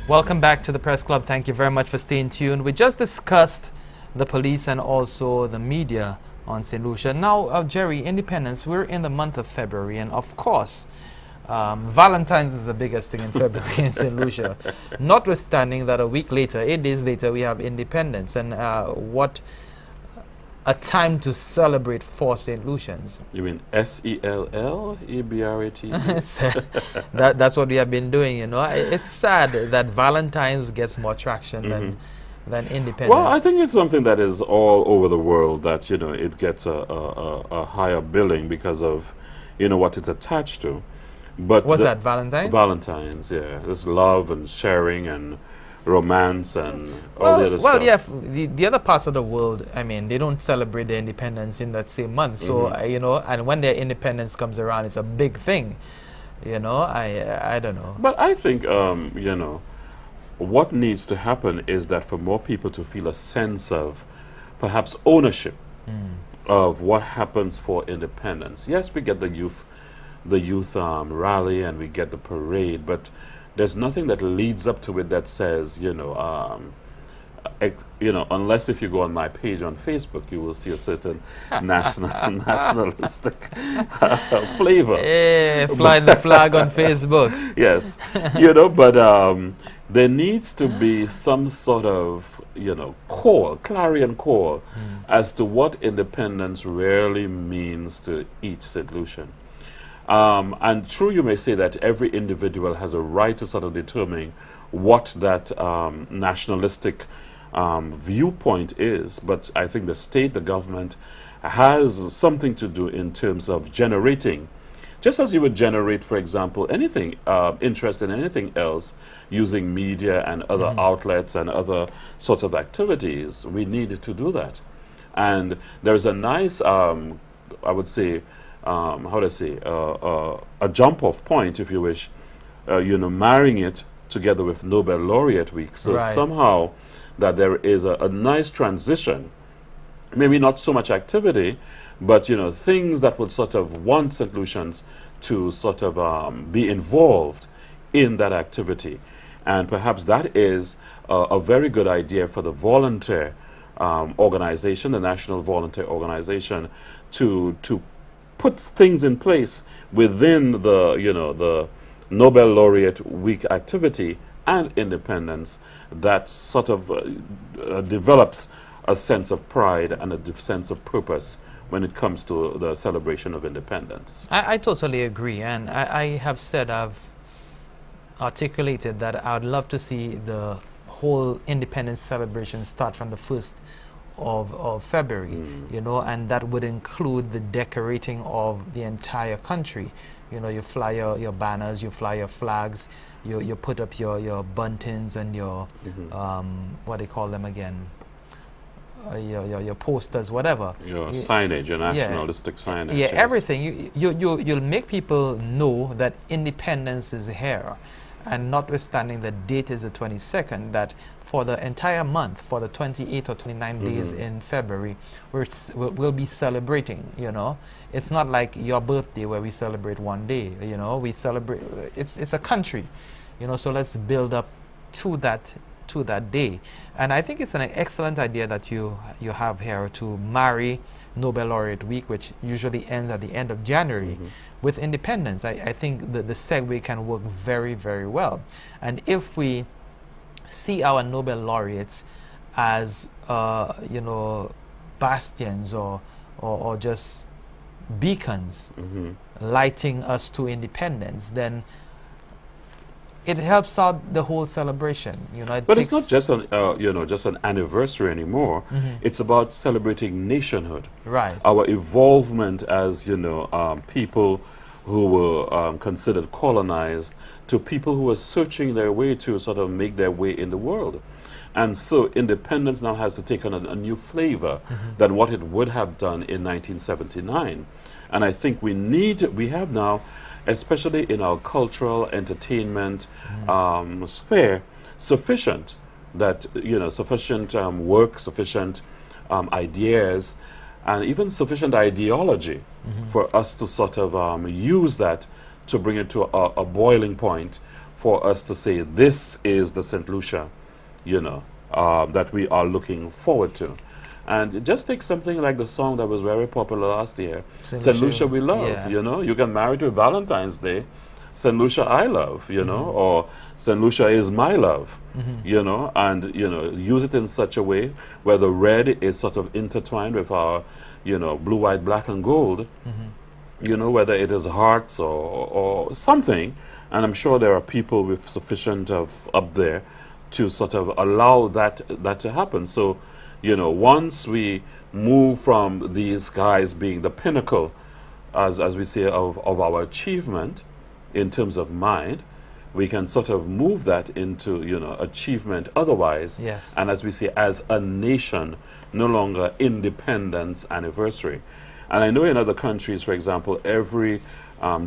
Welcome back to the Press Club. Thank you very much for staying tuned. We just discussed the police and also the media on St. Lucia. Now, Jerry, Independence, we're in the month of February, and of course, Valentine's is the biggest thing in February in St. Lucia. Notwithstanding that a week later, 8 days later, we have Independence, and what a time to celebrate for St. Lucians. You mean SELLEBRAT? That's what we have been doing, you know. It's sad that Valentine's gets more traction than Independence. Well, I think it's something that is all over the world that, you know, it gets a higher billing because of, you know, what it's attached to. But what's that, Valentine's? Valentine's, yeah. There's love and sharing and romance and all the other stuff. Well, yeah, the other parts of the world, I mean, they don't celebrate their independence in that same month. So, you know, and when their independence comes around, it's a big thing. You know, I don't know. But I think, you know, what needs to happen is that for more people to feel a sense of perhaps ownership of what happens for independence. Yes, we get the youth rally and we get the parade, but there's nothing that leads up to it that says, you know, unless if you go on my page on Facebook, you will see a certain nationalistic flavor. Hey, fly the flag on Facebook. Yes, you know, but there needs to be some sort of, you know, clarion call as to what independence really means to each St. Lucian. And true, you may say that every individual has a right to sort of determine what that nationalistic viewpoint is, but I think the state, the government, has something to do in terms of generating, just as you would generate, for example, anything, interest in anything else, using media and other outlets and other sorts of activities. We need to do that. And there's a nice, I would say, how do I say, a jump-off point, if you wish, you know, marrying it together with Nobel Laureate Week. So somehow that there is a nice transition, maybe not so much activity, but, you know, things that would sort of want St. Lucians to sort of be involved in that activity. And perhaps that is a very good idea for the volunteer organization, the National Volunteer Organization, to put things in place within the, you know, the Nobel Laureate Week activity and independence that sort of develops a sense of pride and a sense of purpose when it comes to the celebration of independence. I totally agree, and I have said, I've articulated that I would love to see the whole independence celebration start from the 1st of February, you know, and that would include the decorating of the entire country. You know, you fly your banners, you fly your flags, you put up your buntings and your what do you call them again, your posters, whatever. Your signage, your nationalistic signage. Yeah, everything. You'll make people know that independence is here. And notwithstanding the date is the 22nd, that for the entire month, for the 28 or 29 days in February, we'll be celebrating, you know. It's not like your birthday where we celebrate one day, you know. We celebrate, it's a country, you know, so let's build up to that day. And I think it's an excellent idea that you have here to marry Nobel Laureate Week, which usually ends at the end of January, with independence. I think the segue can work very, very well. And if we see our Nobel laureates as you know, bastions or just beacons lighting us to independence, then it helps out the whole celebration, you know. But it's not just an, you know, just an anniversary anymore. It's about celebrating nationhood, right? Our evolvement as, you know, people who were considered colonized to people who were searching their way to sort of make their way in the world. And so independence now has to take on a new flavor than what it would have done in 1979. And I think we have now, especially in our cultural entertainment sphere, sufficient that, you know, sufficient work, sufficient ideas, and even sufficient ideology for us to sort of use that to bring it to a boiling point for us to say this is the St. Lucia, you know, that we are looking forward to. And just take something like the song that was very popular last year, St. Lucia We Love, yeah. you know. You can marry to Valentine's Day, St. Lucia I Love, you know, or St. Lucia Is My Love, you know, and, you know, use it in such a way where the red is sort of intertwined with our, you know, blue, white, black, and gold, you know, whether it is hearts or something. And I'm sure there are people with sufficient of up there to sort of allow that to happen. So, you know, once we move from these guys being the pinnacle, as we say, of our achievement in terms of mind, we can sort of move that into, you know, achievement otherwise. Yes. And as we say, as a nation, no longer independence anniversary. And I know in other countries, for example, every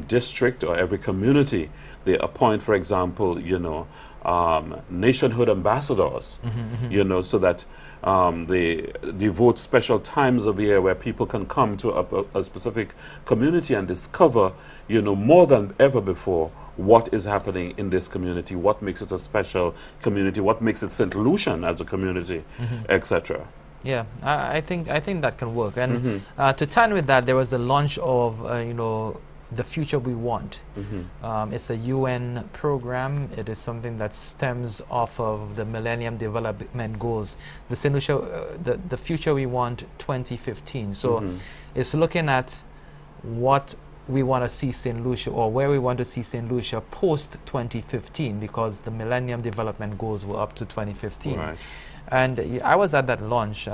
district or every community, they appoint, for example, you know, nationhood ambassadors, you know, so that they devote special times of the year where people can come to a specific community and discover, you know, more than ever before, what is happening in this community, what makes it a special community, what makes it St. Lucian as a community, etc. Yeah, I think that can work. And to tie in with that, there was the launch of you know, the Future We Want. It's a UN program. It is something that stems off of the Millennium Development Goals. The St. Lucia, the Future We Want 2015. So it's looking at what we want to see St. Lucia, or where we want to see St. Lucia post 2015, because the Millennium Development Goals were up to 2015. Right. And I was at that launch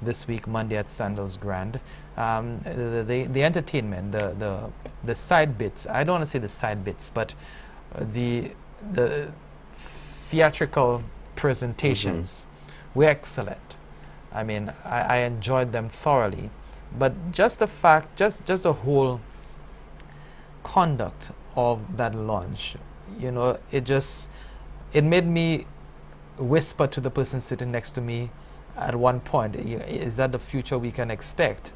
this week, Monday, at Sandals Grand. The entertainment, the side bits, I don't want to say the side bits, but the theatrical presentations were excellent. I mean, I enjoyed them thoroughly. But just the fact, just the whole conduct of that launch, you know, it made me whisper to the person sitting next to me at one point, is that the future we can expect?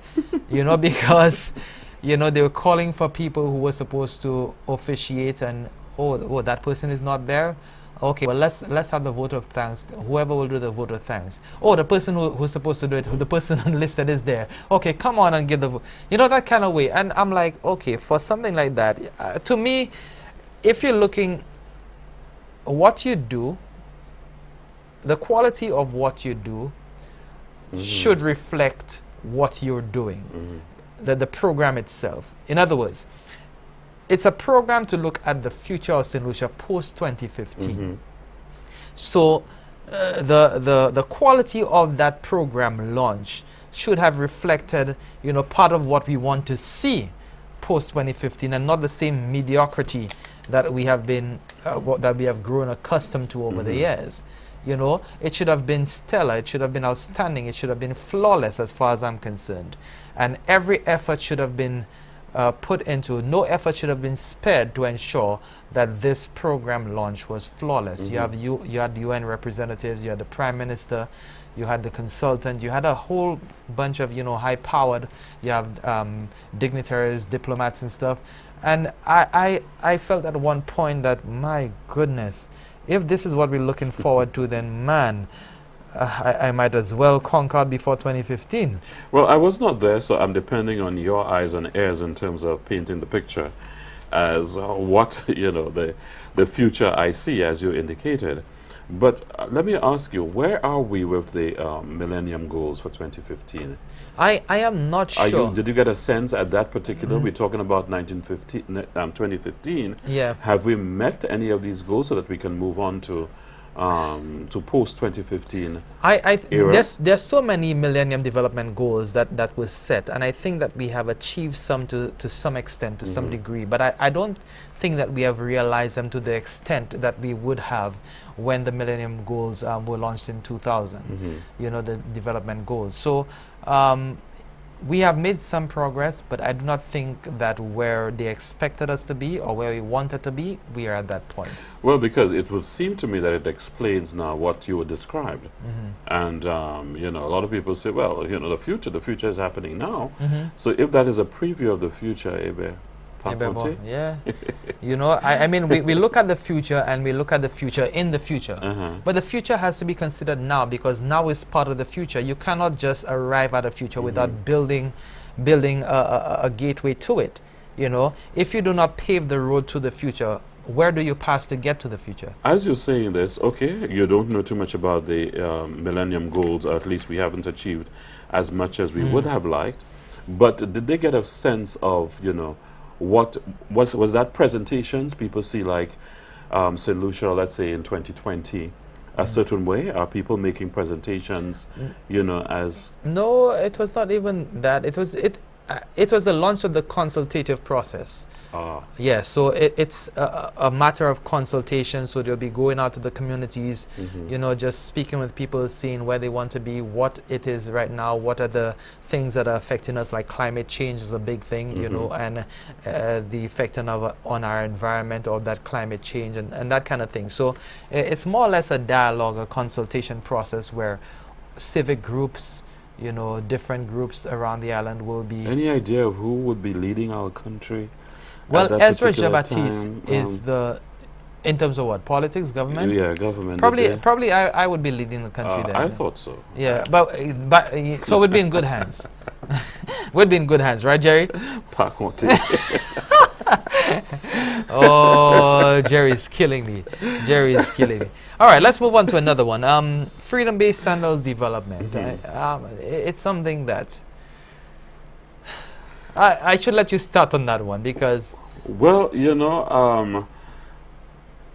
You know, because, you know, they were calling for people who were supposed to officiate, and oh, that person is not there. Okay, well, let's have the vote of thanks. Whoever will do the vote of thanks. Oh, the person who's supposed to do it, the person listed is there. Okay, come on and give the vote. You know, that kind of way. And I'm like, okay, for something like that, to me, if you're looking, what you do, the quality of what you do should reflect what you're doing, the program itself. In other words, it's a program to look at the future of St. Lucia post 2015. So the quality of that program launch should have reflected, you know, part of what we want to see post 2015, and not the same mediocrity that we have been that we have grown accustomed to over the years. You know, it should have been stellar, it should have been outstanding, it should have been flawless as far as I'm concerned. And every effort should have been put into, no effort should have been spared to ensure that this program launch was flawless. You had UN representatives, you had the Prime Minister, you had the consultant, you had a whole bunch of, you know, high-powered, you have dignitaries, diplomats and stuff. And I felt at one point that, my goodness, if this is what we're looking forward to, then man, I might as well conquer before 2015. Well, I was not there, so I'm depending on your eyes and ears in terms of painting the picture as what, you know, the future I see, as you indicated. But let me ask you, where are we with the Millennium Goals for 2015? I am not sure. Did you get a sense at that particular, we're talking about 2015, yeah. Have we met any of these goals so that we can move on to post 2015 era? There's so many Millennium Development Goals that were set, and I think that we have achieved some to some extent, to some degree, but I don't think that we have realized them to the extent that we would have when the Millennium Goals were launched in 2000, you know, the development goals. So we have made some progress, but I do not think that where they expected us to be or where we wanted to be, we are at that point. Well, because it would seem to me that it explains now what you described. And, you know, a lot of people say, well, you know, the future is happening now. So if that is a preview of the future, Ebe, Paconte? Yeah. You know, I mean, we look at the future and we look at the future in the future. But the future has to be considered now, because now is part of the future. You cannot just arrive at a future without building a gateway to it. You know, if you do not pave the road to the future, where do you pass to get to the future? As you're saying this, okay, you don't know too much about the Millennium Goals, or at least we haven't achieved as much as we would have liked. But did they get a sense of, you know, what was that presentations? People see like St. Lucia, let's say in 2020, a certain way? Are people making presentations, you know, as... No, it was not even that. It was the launch of the consultative process. Yeah, so it's a matter of consultation. So they'll be going out to the communities, you know, just speaking with people, seeing where they want to be, what it is right now, what are the things that are affecting us, like climate change is a big thing, you know, and the effect on our environment of that climate change and that kind of thing. So it's more or less a dialogue, a consultation process where civic groups, you know, different groups around the island will be... Any idea of who would be leading our country? Well, Ezra Jabatiste is the, in terms of what, politics, government? Yeah, government. Probably I would be leading the country there. I thought so. Yeah, but so we'd be in good hands. We'd be in good hands, right, Jerry? Par contre. Oh, Jerry's killing me. Jerry's killing me. All right, let's move on to another one. Freedom-based sandals development. It's something that I should let you start on that one, because... Well, you know,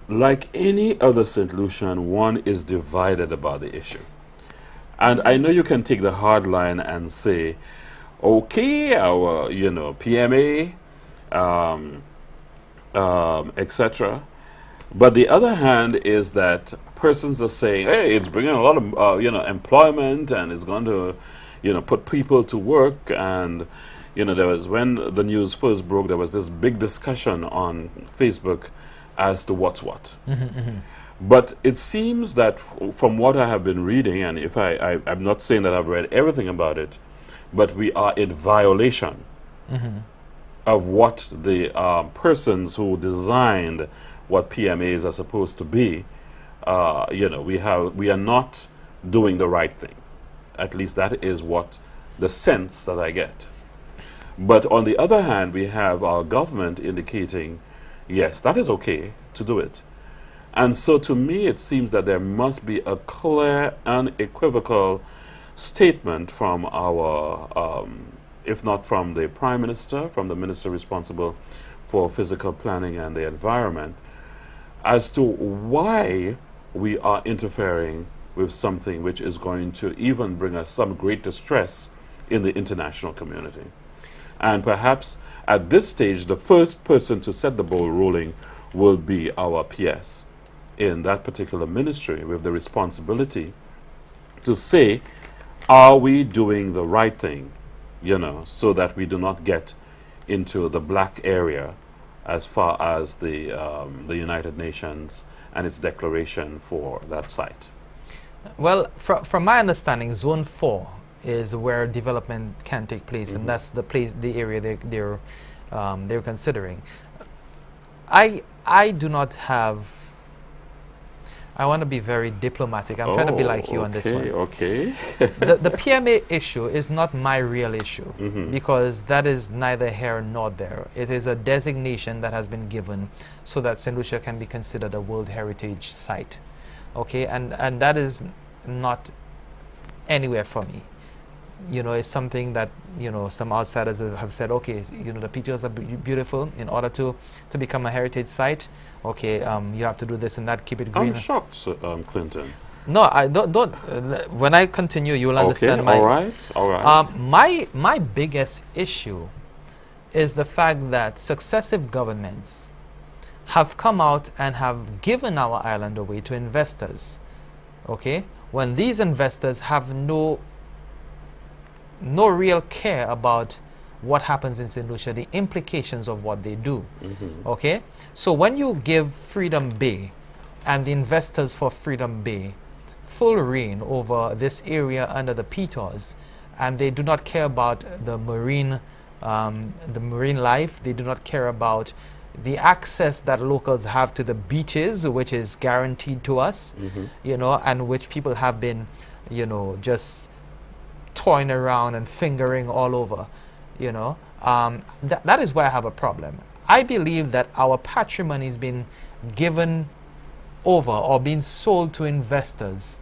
like any other St. Lucian, one is divided about the issue. And I know you can take the hard line and say, okay, our, you know, PMA, etc. But the other hand is that persons are saying, hey, it's bringing a lot of, you know, employment, and it's going to, you know, put people to work. And you know, there was, when the news first broke, there was this big discussion on Facebook as to what's what. But it seems that from what I have been reading, and if I'm not saying that I've read everything about it, but we are in violation of what the persons who designed what PMAs are supposed to be. You know, we are not doing the right thing. At least that is what the sense that I get. But on the other hand, we have our government indicating, yes, that is okay to do it. And so to me, it seems that there must be a clear, unequivocal statement from our, if not from the Prime Minister, from the Minister responsible for physical planning and the environment, as to why we are interfering with something which is going to even bring us some great distress in the international community. And perhaps at this stage, the first person to set the ball rolling will be our PS in that particular ministry, with the responsibility to say, are we doing the right thing, you know, so that we do not get into the black area as far as the United Nations and its declaration for that site. Well, from my understanding, Zone 4 is where development can take place, and that's the area they're considering. I do not have... I want to be very diplomatic. I'm trying to be like you on this one. Okay. The PMA issue is not my real issue, because that is neither here nor there. It is a designation that has been given so that St. Lucia can be considered a World Heritage Site. Okay, and that is not anywhere for me. You know, it's something that, you know, some outsiders have said, okay, you know, the pictures are beautiful. In order to become a heritage site, okay, you have to do this and that, keep it green. I'm shocked, Clinton. No, I don't. When I continue, you will understand. Okay, all right. My biggest issue is the fact that successive governments have come out and have given our island away to investors. Okay, when these investors have no real care about what happens in St. Lucia, the implications of what they do. Okay, so when you give Freedom Bay and the investors for Freedom Bay full reign over this area under the Peters, and they do not care about the marine the marine life. They do not care about the access that locals have to the beaches, which is guaranteed to us, you know, and which people have been, you know, just toying around and fingering all over, you know. That is where I have a problem. I believe that our patrimony is being given over or being sold to investors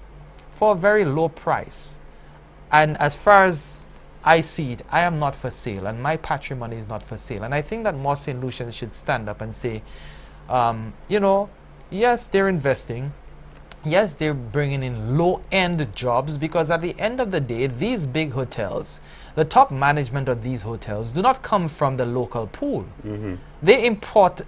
for a very low price. And as far as I see it, I am not for sale, and my patrimony is not for sale. And I think that more St. Lucians should stand up and say, you know, yes, they're investing. Yes, they're bringing in low-end jobs, because at the end of the day, these big hotels, the top management of these hotels do not come from the local pool. They import,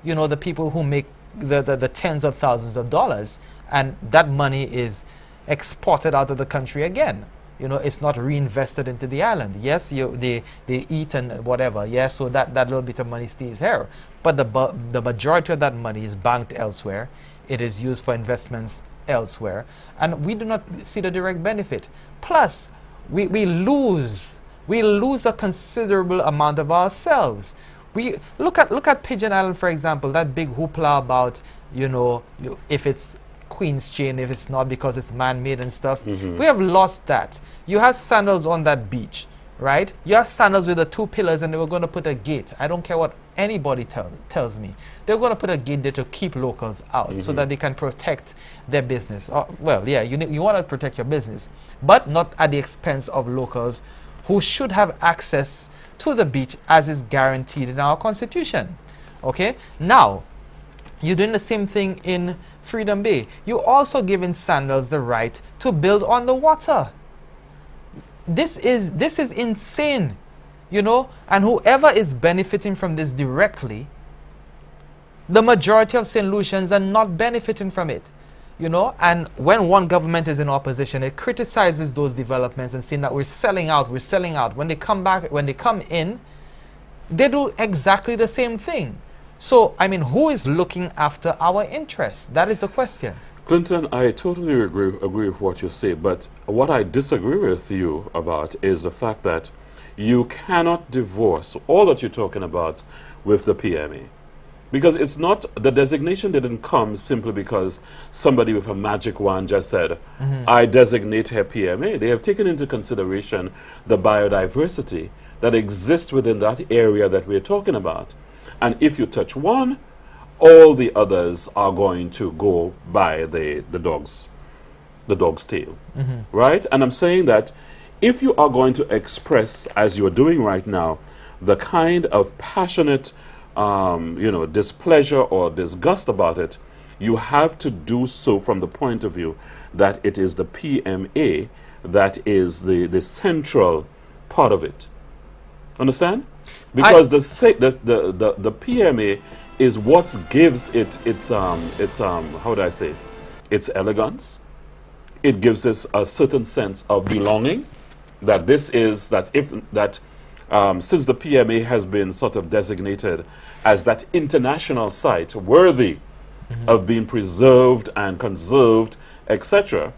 you know, the people who make the tens of thousands of dollars, and that money is exported out of the country again. You know, it's not reinvested into the island. Yes, they eat and whatever. Yes, so that little bit of money stays here. But the majority of that money is banked elsewhere. It is used for investments elsewhere. And we do not see the direct benefit. Plus, we lose a considerable amount of ourselves. We look at Pigeon Island, for example, that big hoopla about, you know, if it's Queen's chain, if it's not, because it's man-made and stuff. We have lost that. You have sandals on that beach, right? You have sandals with the 2 pillars, and they were going to put a gate. I don't care what anybody tells me. They're going to put a gate there to keep locals out, so that they can protect their business. Well, yeah, you want to protect your business, but not at the expense of locals who should have access to the beach as is guaranteed in our constitution. Okay, now you're doing the same thing in Freedom Bay. You're also giving Sandals the right to build on the water. This is insane, you know, and whoever is benefiting from this directly, the majority of St. Lucians are not benefiting from it, you know. And when one government is in opposition, it criticizes those developments and saying that we're selling out. When they come back, when they come in, they do exactly the same thing. So, I mean, who is looking after our interests? That is the question. Clinton, I totally agree with what you say, but what I disagree with you about is the fact that you cannot divorce all that you're talking about with the PMA. Because it's not, the designation didn't come simply because somebody with a magic wand just said, I designate her PMA. They have taken into consideration the biodiversity that exists within that area that we're talking about. And if you touch one, all the others are going to go by the dog's tail, right? And I'm saying that if you are going to express, as you're doing right now, the kind of passionate, you know, displeasure or disgust about it, you have to do so from the point of view that it is the PMA that is the central part of it. Understand? Because the PMA is what gives it its how would I say, its elegance. It gives us a certain sense of belonging. That this is that if that since the PMA has been sort of designated as that international site worthy of being preserved and conserved, etc.,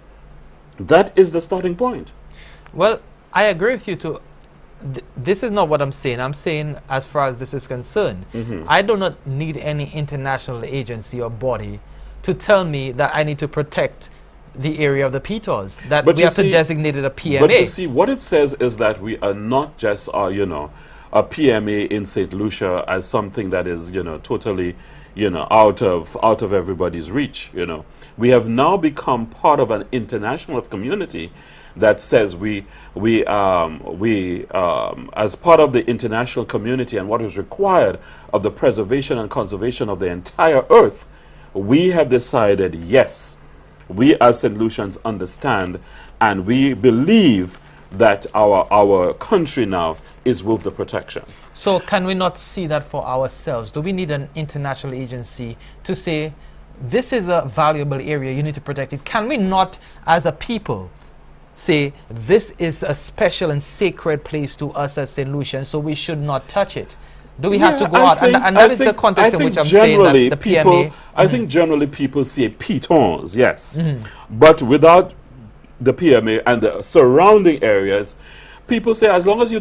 that is the starting point. Well, I agree with you too. This is not what I'm saying. I'm saying as far as this is concerned, I do not need any international agency or body to tell me that I need to protect the area of the PTOS, that we have to designate it a PMA. But you see, what it says is that we are not just, you know, a PMA in St. Lucia as something that is, you know, totally, you know, out of everybody's reach, you know. We have now become part of an international community that says we as part of the international community and what is required of the preservation and conservation of the entire earth, we have decided, yes, we as St. Lucians understand and we believe that our country now is worth the protection. So can we not see that for ourselves? Do we need an international agency to say, this is a valuable area, you need to protect it? Can we not, as a people, say, this is a special and sacred place to us as St. Lucians, so we should not touch it? Do we have to go out? And that is the context in which I'm saying that the PMA... I think generally people say pitons, yes. But without the PMA and the surrounding areas, people say as long as you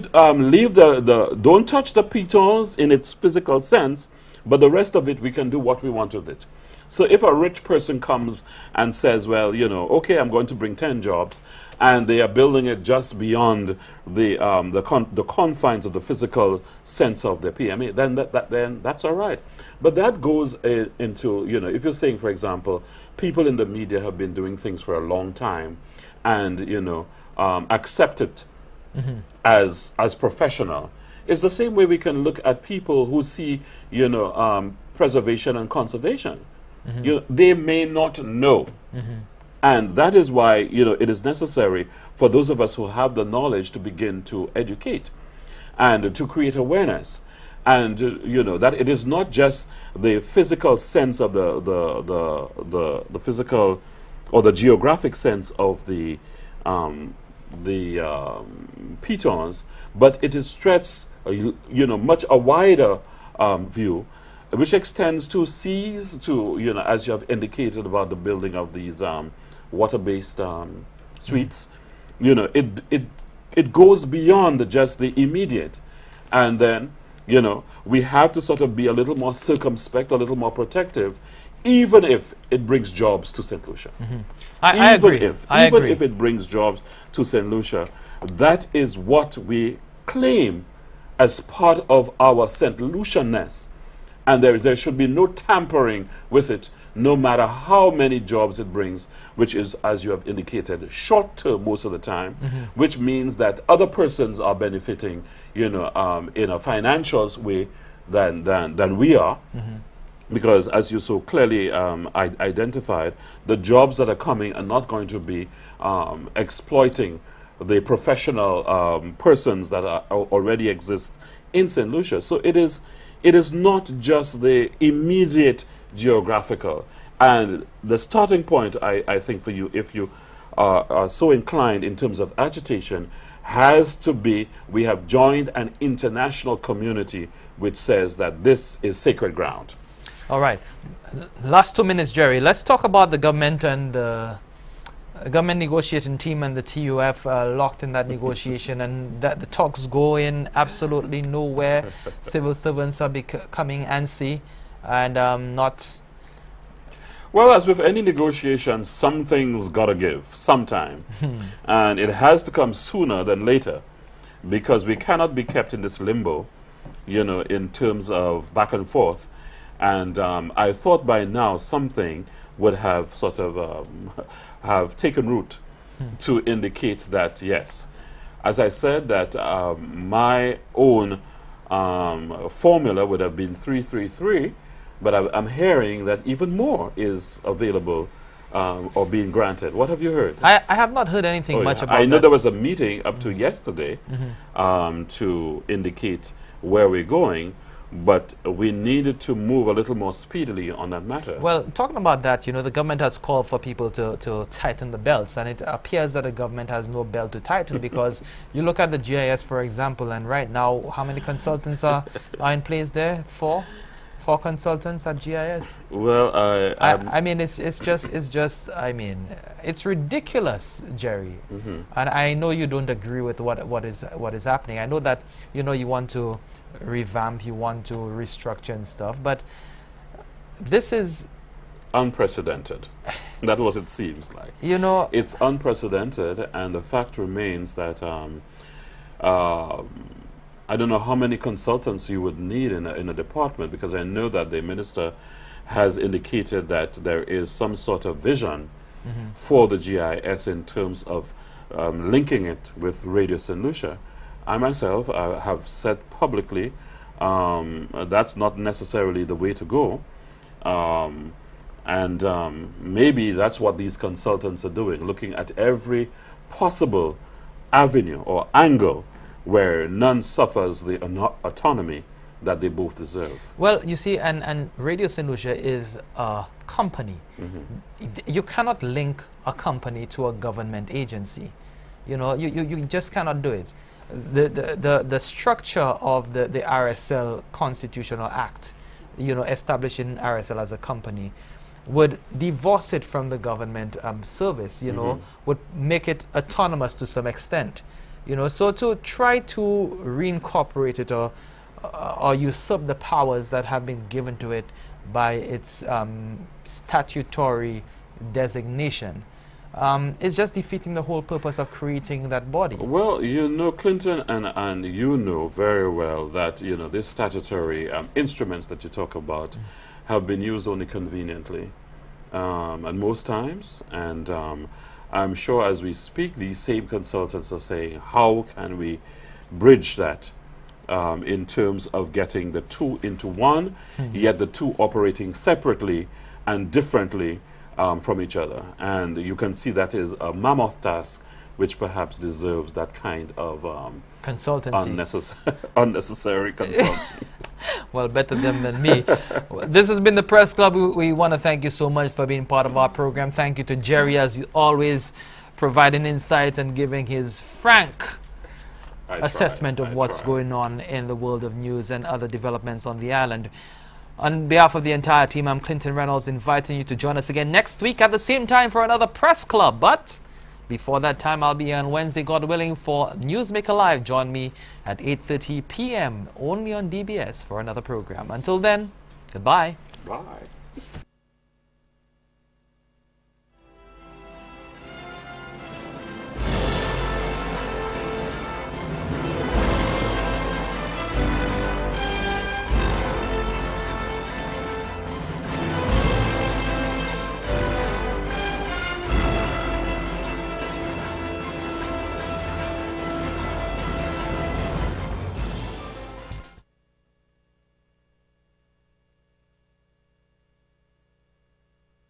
leave don't touch the pitons in its physical sense, but the rest of it we can do what we want with it. So if a rich person comes and says, well, you know, okay, I'm going to bring 10 jobs, and they are building it just beyond the confines of the physical sense of the PMA, then that's all right. But that goes into, you know, if you're saying, for example, people in the media have been doing things for a long time, and, you know, accept it as professional. It's the same way we can look at people who see, you know, preservation and conservation. You know, they may not know. And that is why, you know, it is necessary for those of us who have the knowledge to begin to educate and to create awareness. And, you know, that it is not just the physical sense of the physical or the geographic sense of the pitons, but it is stretched, you know, much a wider view, which extends to seas, to, you know, as you have indicated about the building of these water-based suites. You know, it goes beyond just the immediate. And then, you know, we have to sort of be a little more circumspect, a little more protective, even if it brings jobs to St. Lucia. I agree. Even if it brings jobs to St. Lucia, that is what we claim as part of our St. Lucianness. And there should be no tampering with it, no matter how many jobs it brings, which is, as you have indicated, short term most of the time, which means that other persons are benefiting, you know, in a financial way than we are. Because, as you so clearly identified, the jobs that are coming are not going to be exploiting the professional persons that already exist in St. Lucia. So it is not just the immediate geographical. And the starting point, I think, for you, if you are so inclined in terms of agitation, has to be, we have joined an international community which says that this is sacred ground. All right. Last 2 minutes, Jerry. Let's talk about the government and the government negotiating team and the TUF locked in that negotiation, and that the talks go in absolutely nowhere. Civil servants are becoming antsy and not... Well, as with any negotiation, some things gotta give sometime. And it has to come sooner than later, because we cannot be kept in this limbo, you know, in terms of back and forth. And I thought by now something would have sort of have taken root to indicate that, yes, as I said, that my own formula would have been 333, but I'm hearing that even more is available or being granted. What have you heard? I have not heard anything much about that. I know there was a meeting up to yesterday to indicate where we're going, but we needed to move a little more speedily on that matter. Well, talking about that, you know, the government has called for people to tighten the belts, and it appears that the government has no belt to tighten because you look at the GIS, for example, and right now, how many consultants are in place there? Four consultants at GIS. Well, I mean, it's just I mean, it's ridiculous, Jerry. And I know you don't agree with what is happening. I know that, you know, you want to revamp, you want to restructure and stuff, but this is unprecedented. That was it seems like. You know, it's unprecedented, and the fact remains that I don't know how many consultants you would need in a department, because I know that the minister has indicated that there is some sort of vision for the GIS in terms of linking it with Radio St. Lucia. I myself have said publicly that's not necessarily the way to go. Maybe that's what these consultants are doing, looking at every possible avenue or angle where none suffers the autonomy that they both deserve. Well, you see, and Radio St. Lucia is a company. You cannot link a company to a government agency. You know, you just cannot do it. The structure of the RSL Constitutional Act, you know, establishing RSL as a company, would divorce it from the government service, you know, would make it autonomous to some extent. You know, so to try to reincorporate it or usurp the powers that have been given to it by its statutory designation is just defeating the whole purpose of creating that body. Well, you know, Clinton, and you know very well that, you know, these statutory instruments that you talk about have been used only conveniently and most times. And I'm sure as we speak, these same consultants are saying, how can we bridge that in terms of getting the two into one, yet the two operating separately and differently from each other. And you can see that is a mammoth task which perhaps deserves that kind of consultancy. Unnecessary consulting. Well, better them than me. This has been the Press Club. We want to thank you so much for being part of our program. Thank you to Jerry, as always, providing insights and giving his frank assessment of what's going on in the world of news and other developments on the island. On behalf of the entire team, I'm Clinton Reynolds, inviting you to join us again next week at the same time for another Press Club. But before that time, I'll be here on Wednesday, God willing, for Newsmaker Live. Join me at 8:30 p.m. only on DBS for another program. Until then, goodbye. Bye.